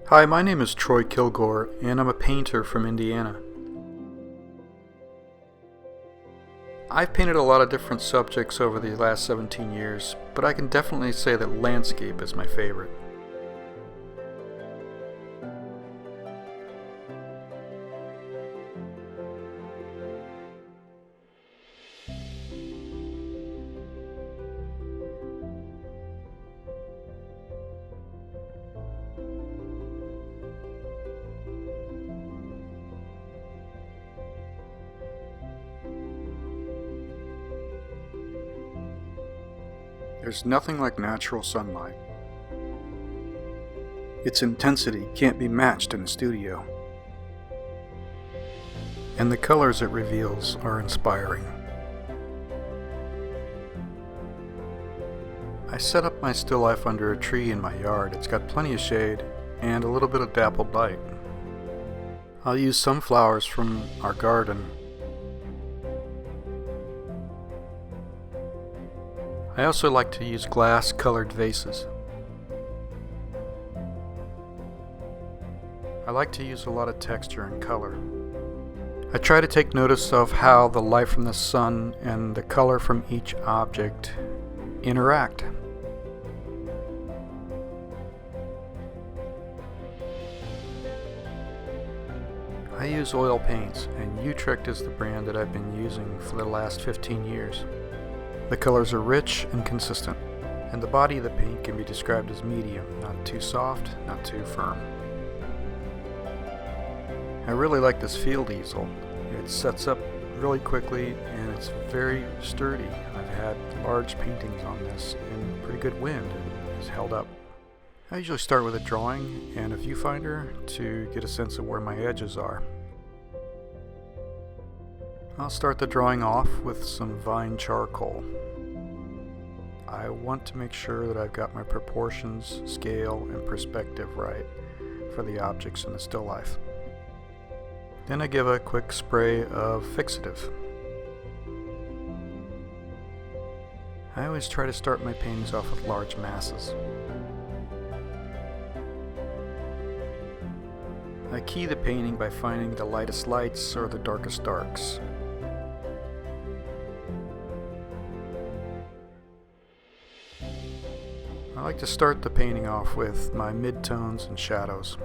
Hi, my name is Troy Kilgore, and I'm a painter from Indiana. I've painted a lot of different subjects over the last 17 years, but I can definitely say that landscape is my favorite. There's nothing like natural sunlight. Its intensity can't be matched in a studio. And the colors it reveals are inspiring. I set up my still life under a tree in my yard. It's got plenty of shade and a little bit of dappled light. I'll use some flowers from our garden. I also like to use glass-colored vases. I like to use a lot of texture and color. I try to take notice of how the light from the sun and the color from each object interact. I use oil paints, and Utrecht is the brand that I've been using for the last 15 years. The colors are rich and consistent, and the body of the paint can be described as medium, not too soft, not too firm. I really like this field easel. It sets up really quickly and it's very sturdy. I've had large paintings on this in pretty good wind and it's held up. I usually start with a drawing and a viewfinder to get a sense of where my edges are. I'll start the drawing off with some vine charcoal. I want to make sure that I've got my proportions, scale, and perspective right for the objects in the still life. Then I give a quick spray of fixative. I always try to start my paintings off with large masses. I key the painting by finding the lightest lights or the darkest darks. I like to start the painting off with my midtones and shadows.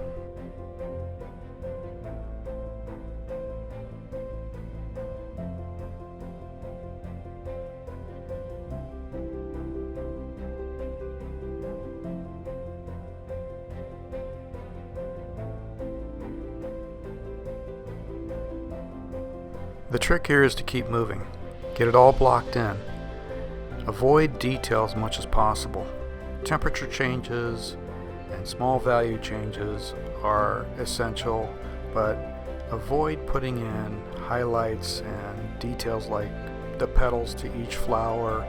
The trick here is to keep moving. Get it all blocked in. Avoid detail as much as possible. Temperature changes and small value changes are essential, but avoid putting in highlights and details like the petals to each flower.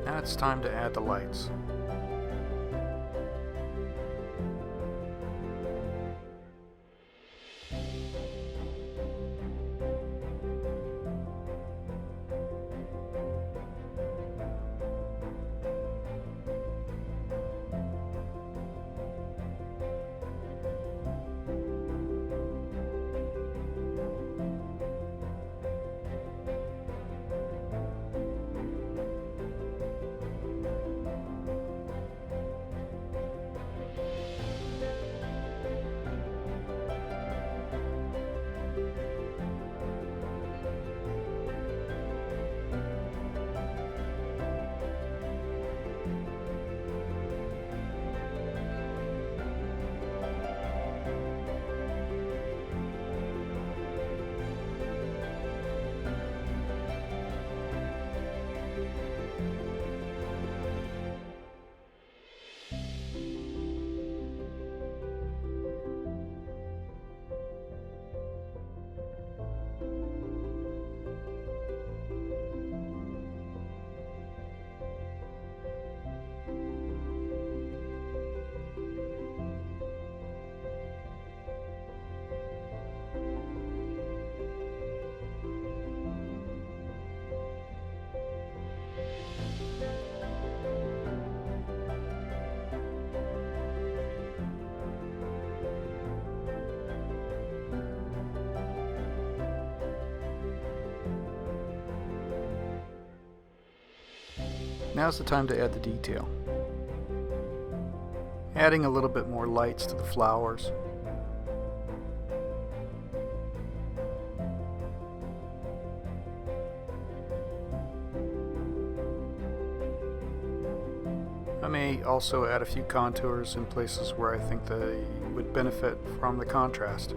Now it's time to add the lights. Now's the time to add the detail. Adding a little bit more lights to the flowers. I may also add a few contours in places where I think they would benefit from the contrast.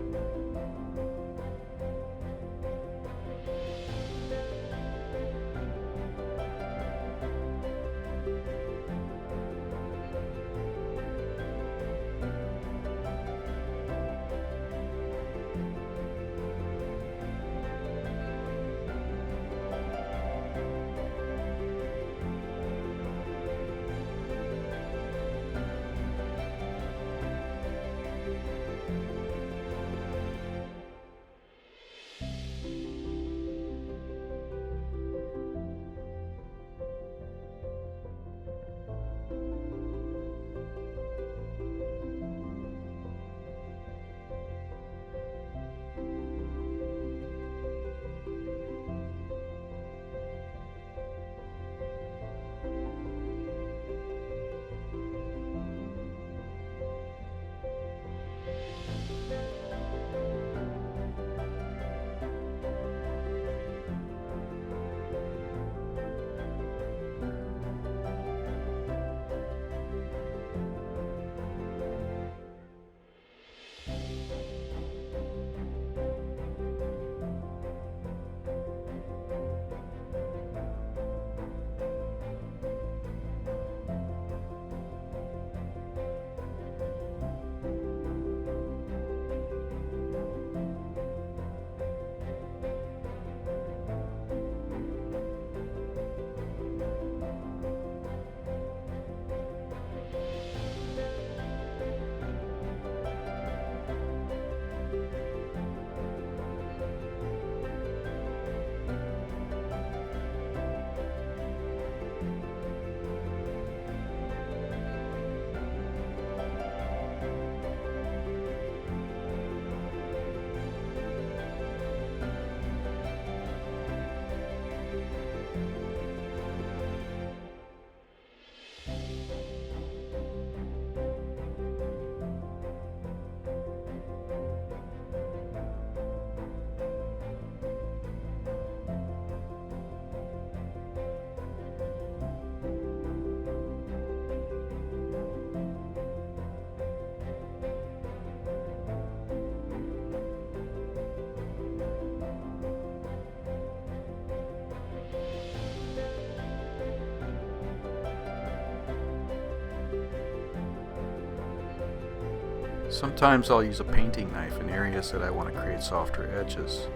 Sometimes I'll use a painting knife in areas that I want to create softer edges.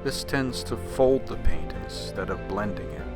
This tends to fold the paint instead of blending it.